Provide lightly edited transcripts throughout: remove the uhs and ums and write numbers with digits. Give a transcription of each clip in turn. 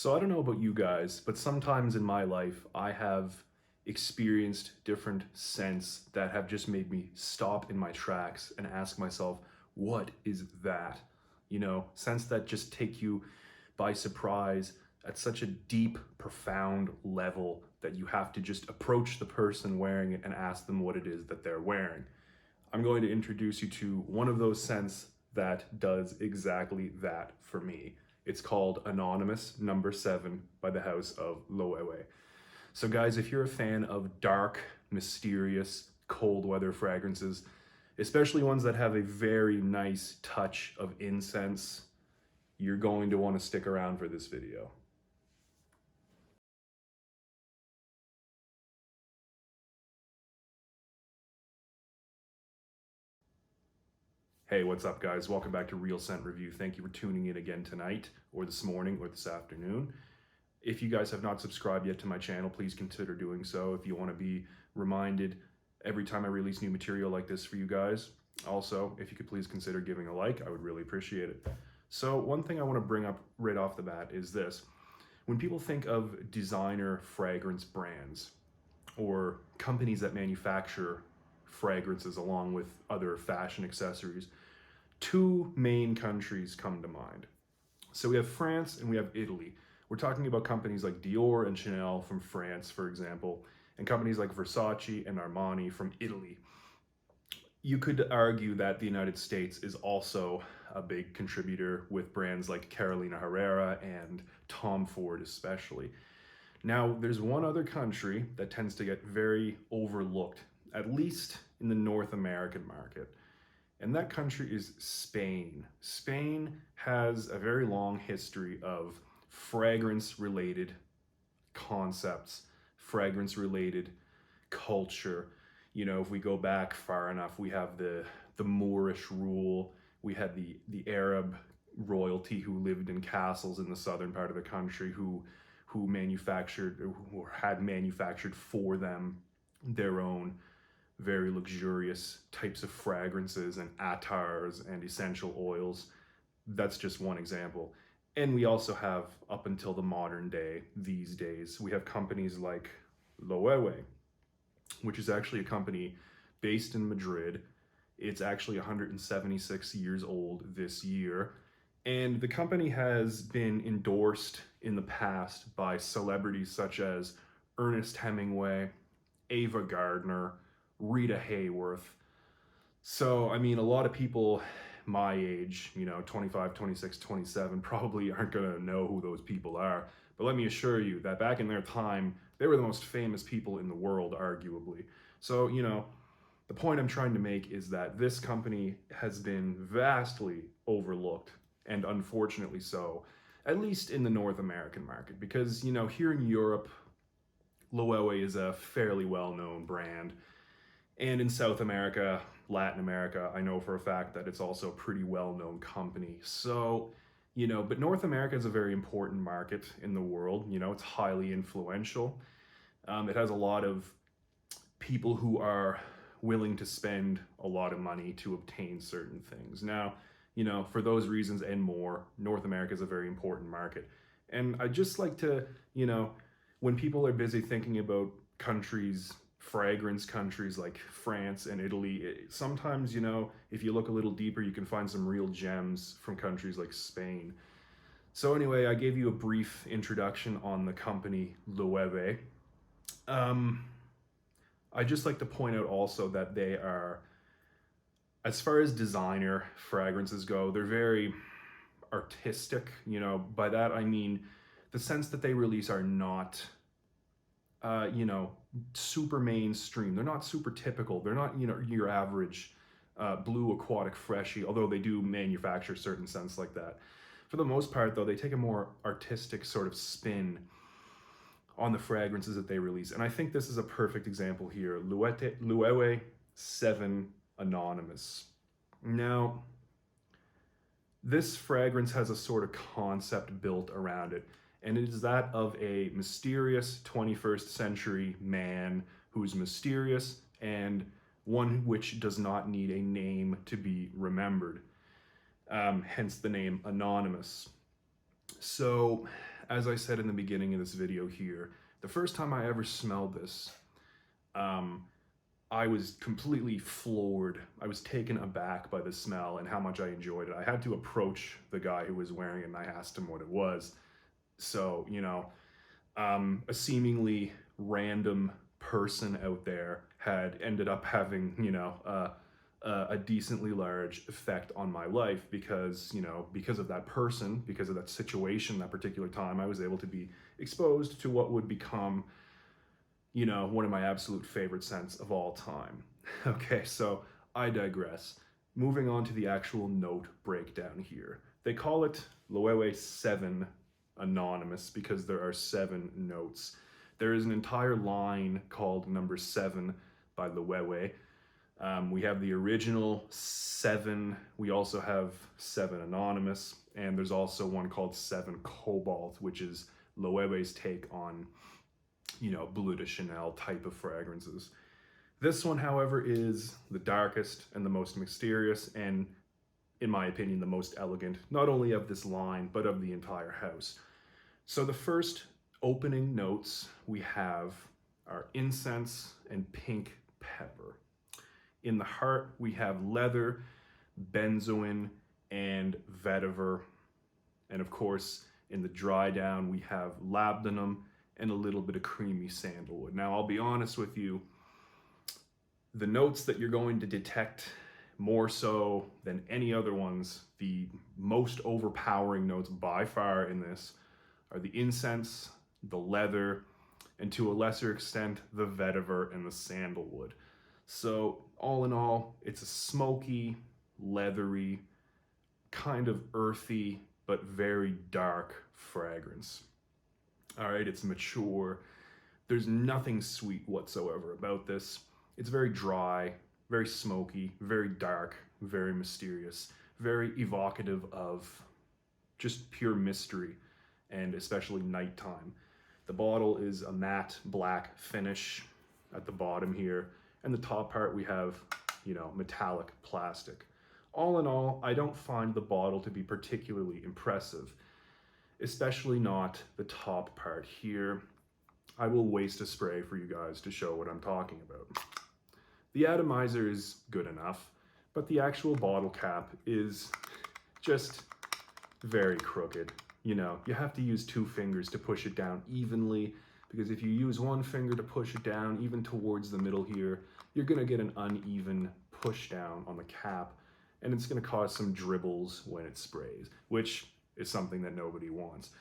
So I don't know about you guys, but sometimes in my life I have experienced different scents that have just made me stop in my tracks and ask myself, what is that? Scents that just take you by surprise at such a deep, profound level that you have to just approach the person wearing it and ask them what it is that they're wearing. I'm going to introduce you to one of those scents that does exactly that for me. It's called Anonymous Number 7 by the house of Loewe. So guys, if you're a fan of dark, mysterious, cold weather fragrances, especially ones that have a very nice touch of incense, you're going to want to stick around for this video. Hey, what's up guys? Welcome back to Real Scent Review. Thank you for tuning in again tonight, or this morning, or this afternoon. If you guys have not subscribed yet to my channel, please consider doing so if you want to be reminded every time I release new material like this for you guys. Also, if you could please consider giving a like, I would really appreciate it. So one thing I want to bring up right off the bat is this. When people think of designer fragrance brands or companies that manufacture fragrances along with other fashion accessories, two main countries come to mind. So we have France and we have Italy. We're talking about companies like Dior and Chanel from France, for example, and companies like Versace and Armani from Italy. You could argue that the United States is also a big contributor with brands like Carolina Herrera and Tom Ford especially. Now, there's one other country that tends to get very overlooked, at least in the North American market, and that country is Spain. Spain has a very long history of fragrance-related concepts, fragrance-related culture. If we go back far enough, we have the Moorish rule. We had the Arab royalty who lived in castles in the southern part of the country who manufactured or had manufactured for them their own very luxurious types of fragrances and attars and essential oils. That's just one example. And we also have, up until the modern day, these days, we have companies like Loewe, which is actually a company based in Madrid. It's actually 176 years old this year. And the company has been endorsed in the past by celebrities such as Ernest Hemingway, Ava Gardner, Rita Hayworth. So, I mean, a lot of people my age, 25, 26, 27, probably aren't going to know who those people are. But let me assure you that back in their time, they were the most famous people in the world, arguably. So, the point I'm trying to make is that this company has been vastly overlooked, and unfortunately so, at least in the North American market. Because, here in Europe, Loewe is a fairly well-known brand. And in South America, Latin America, I know for a fact that it's also a pretty well-known company. So, but North America is a very important market in the world. It's highly influential. It has a lot of people who are willing to spend a lot of money to obtain certain things. Now, for those reasons and more, North America is a very important market. And I just like to, when people are busy thinking about fragrance countries like France and Italy, sometimes, if you look a little deeper, you can find some real gems from countries like Spain. So anyway, I gave you a brief introduction on the company Loewe. I just like to point out also that they are, as far as designer fragrances go, they're very artistic. By that I mean the scents that they release are not super mainstream. They're not super typical. They're not, your average blue aquatic freshie, although they do manufacture certain scents like that. For the most part, though, they take a more artistic sort of spin on the fragrances that they release. And I think this is a perfect example here. Loewe 7 Anonymous. Now, this fragrance has a sort of concept built around it. And it is that of a mysterious 21st century man who's mysterious and one which does not need a name to be remembered. Hence the name Anonymous. So as I said in the beginning of this video here, the first time I ever smelled this, I was completely floored. I was taken aback by the smell and how much I enjoyed it. I had to approach the guy who was wearing it and I asked him what it was. So, you know, a seemingly random person out there had ended up having, you know, a decently large effect on my life because, you know, because of that person, because of that situation, that particular time, I was able to be exposed to what would become, you know, one of my absolute favorite scents of all time. Okay, so I digress. Moving on to the actual note breakdown here. They call it Loewe 7 Anonymous because there are 7 notes. There is an entire line called number 7 by Loewe. We have the original 7. We also have 7 Anonymous, and there's also one called 7 Cobalt, which is Loewe's take on, you know, Bleu de Chanel type of fragrances. This one, however, is the darkest and the most mysterious and, in my opinion, the most elegant, not only of this line, but of the entire house. So the first opening notes we have are incense and pink pepper. In the heart, we have leather, benzoin, and vetiver. And of course, in the dry down, we have labdanum and a little bit of creamy sandalwood. Now, I'll be honest with you, the notes that you're going to detect more so than any other ones, the most overpowering notes by far in this are the incense, the leather, and to a lesser extent, the vetiver and the sandalwood. So all in all, it's a smoky, leathery, kind of earthy, but very dark fragrance. All right, it's mature. There's nothing sweet whatsoever about this. It's very dry, very smoky, very dark, very mysterious, very evocative of just pure mystery, and especially nighttime. The bottle is a matte black finish at the bottom here, and the top part we have, you know, metallic plastic. All in all, I don't find the bottle to be particularly impressive, especially not the top part here. I will waste a spray for you guys to show what I'm talking about. The atomizer is good enough, but the actual bottle cap is just very crooked. You know, you have to use 2 fingers to push it down evenly, because if you use 1 finger to push it down, even towards the middle here, you're gonna get an uneven push down on the cap, and it's gonna cause some dribbles when it sprays, which is something that nobody wants.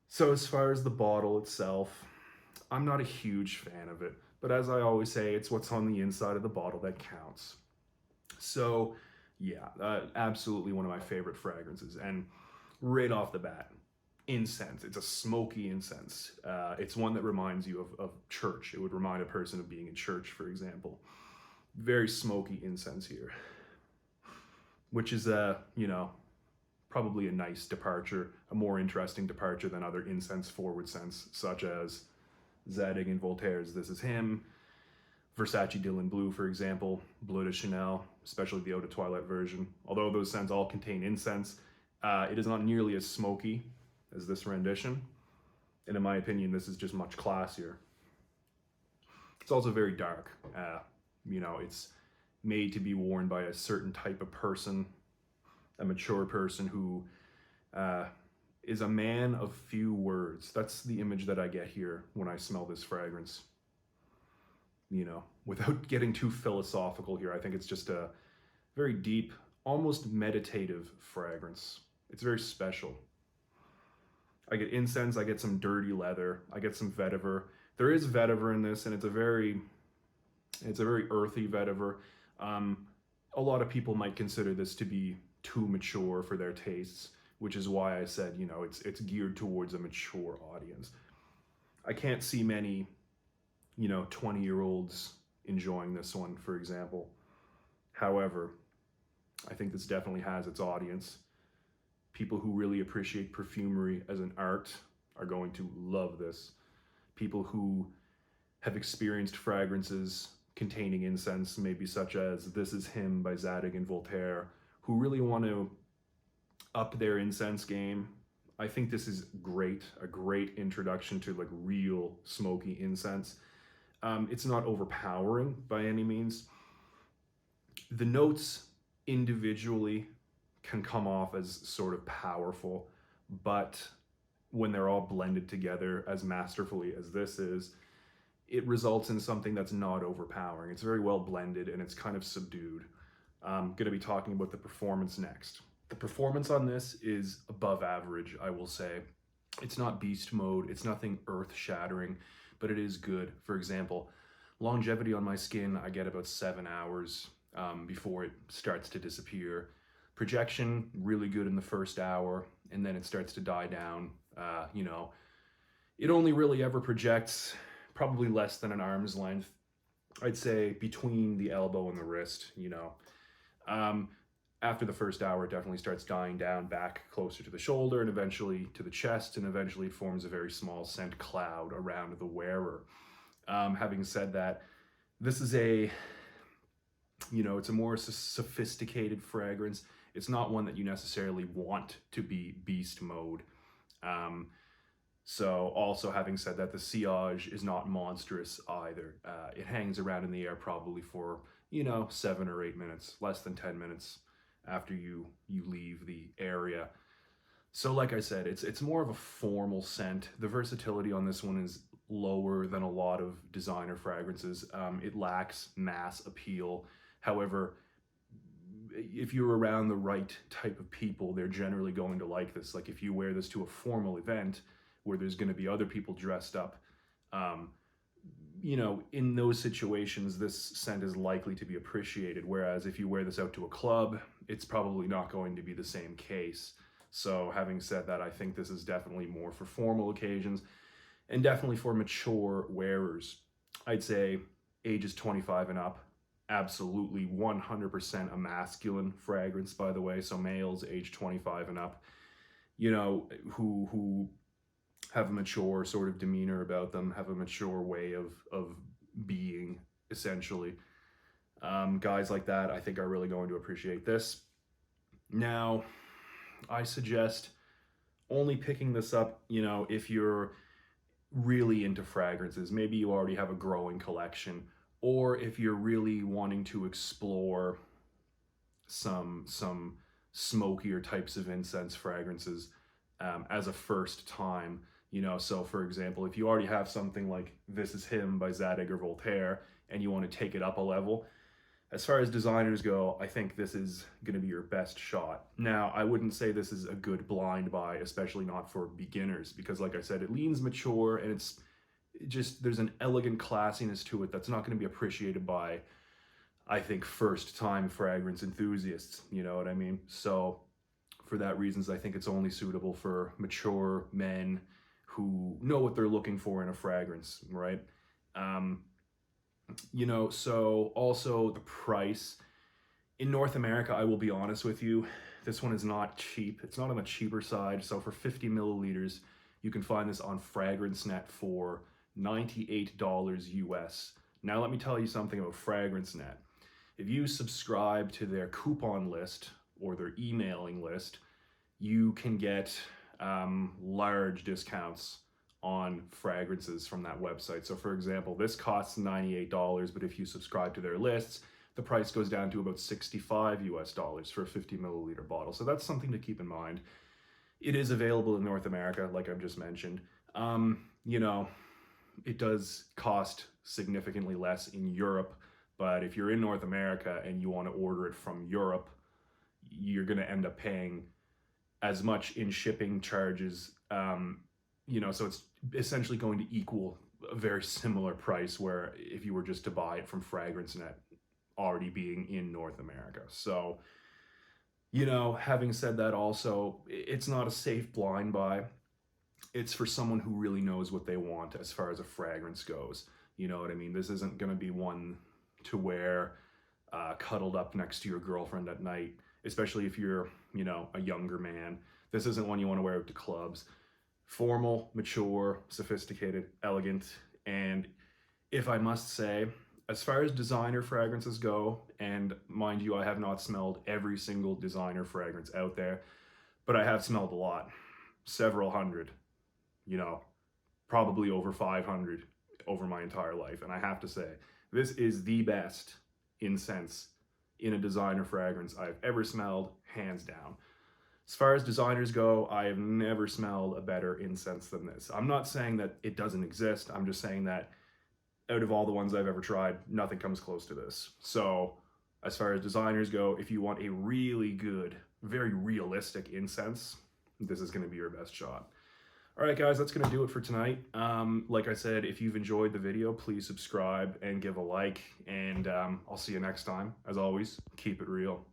So as far as the bottle itself, I'm not a huge fan of it, but as I always say, it's what's on the inside of the bottle that counts. So yeah, absolutely one of my favorite fragrances. And right off the bat, incense. It's a smoky incense. It's one that reminds you of church. It would remind a person of being in church, for example. Very smoky incense here, which is you know, probably a nice departure, a more interesting departure than other incense forward scents, such as Zadig and Voltaire's This Is Him, Versace Dylan Blue, for example, Bleu de Chanel, especially the Eau de Toilette version. Although those scents all contain incense, it is not nearly as smoky as this rendition, and in my opinion, this is just much classier. It's also very dark. You know, it's made to be worn by a certain type of person, a mature person who is a man of few words. That's the image that I get here when I smell this fragrance. You know, without getting too philosophical here, I think it's just a very deep, almost meditative fragrance. It's very special. I get incense, I get some dirty leather, I get some vetiver. There is vetiver in this, and it's a very earthy vetiver. A lot of people might consider this to be too mature for their tastes, which is why I said, you know, it's geared towards a mature audience. I can't see many, you know, 20-year-olds enjoying this one, for example. However, I think this definitely has its audience. People who really appreciate perfumery as an art are going to love this. People who have experienced fragrances containing incense, maybe such as This Is Him by Zadig and Voltaire, who really want to up their incense game, I think this is great, a great introduction to like real smoky incense. It's not overpowering by any means. The notes individually can come off as sort of powerful, but when they're all blended together as masterfully as this is, it results in something that's not overpowering. It's very well blended and it's kind of subdued. I'm going to be talking about the performance next. The performance on this is above average, I will say. It's not beast mode, it's nothing earth-shattering, but it is good. For example, longevity on my skin, I get about 7 hours before it starts to disappear. Projection, really good in the first hour, and then it starts to die down. It only really ever projects probably less than an arm's length. I'd say between the elbow and the wrist, After the first hour, it definitely starts dying down back closer to the shoulder and eventually to the chest, and eventually it forms a very small scent cloud around the wearer. Having said that, this is it's a more sophisticated fragrance. It's not one that you necessarily want to be beast mode. So also having said that, the sillage is not monstrous either. It hangs around in the air probably for, 7 or 8 minutes, less than 10 minutes after you leave the area. So like I said, it's more of a formal scent. The versatility on this one is lower than a lot of designer fragrances. It lacks mass appeal. However, if you're around the right type of people, they're generally going to like this. Like if you wear this to a formal event where there's going to be other people dressed up, in those situations, this scent is likely to be appreciated. Whereas if you wear this out to a club, it's probably not going to be the same case. So having said that, I think this is definitely more for formal occasions and definitely for mature wearers. I'd say ages 25 and up, absolutely 100% a masculine fragrance, by the way. So males age 25 and up, who have a mature sort of demeanor about them, have a mature way of being, essentially. Guys like that, I think, are really going to appreciate this. Now, I suggest only picking this up, if you're really into fragrances. Maybe you already have a growing collection, or if you're really wanting to explore some smokier types of incense fragrances as a first time. So for example, if you already have something like This Is Him by Zadig or Voltaire and you want to take it up a level, as far as designers go, I think this is going to be your best shot. Now, I wouldn't say this is a good blind buy, especially not for beginners, because like I said, it leans mature and there's an elegant classiness to it that's not going to be appreciated by, I think, first-time fragrance enthusiasts, you know what I mean? So for that reasons, I think it's only suitable for mature men who know what they're looking for in a fragrance, right? So also the price. In North America, I will be honest with you, this one is not cheap. It's not on the cheaper side. So for 50 milliliters, you can find this on FragranceNet for $98 US. Now let me tell you something about FragranceNet. If you subscribe to their coupon list or their emailing list, you can get large discounts on fragrances from that website. So for example, this costs $98, but if you subscribe to their lists, the price goes down to about $65 US for a 50 milliliter bottle. So that's something to keep in mind. It is available in North America, like I've just mentioned. It does cost significantly less in Europe, but if you're in North America and you want to order it from Europe, you're going to end up paying as much in shipping charges, so it's essentially going to equal a very similar price where if you were just to buy it from FragranceNet already being in North America. So, having said that, also, it's not a safe blind buy. It's for someone who really knows what they want as far as a fragrance goes. You know what I mean? This isn't going to be one to wear cuddled up next to your girlfriend at night, especially if you're, a younger man. This isn't one you want to wear out to clubs. Formal, mature, sophisticated, elegant, and if I must say, as far as designer fragrances go, and mind you, I have not smelled every single designer fragrance out there, but I have smelled a lot. several hundred, you know, probably over 500 over my entire life. And I have to say, this is the best incense in a designer fragrance I've ever smelled, hands down. As far as designers go, I have never smelled a better incense than this. I'm not saying that it doesn't exist. I'm just saying that out of all the ones I've ever tried, nothing comes close to this. So as far as designers go, if you want a really good, very realistic incense, this is going to be your best shot. All right, guys, that's going to do it for tonight. Like I said, if you've enjoyed the video, please subscribe and give a like, and I'll see you next time. As always, keep it real.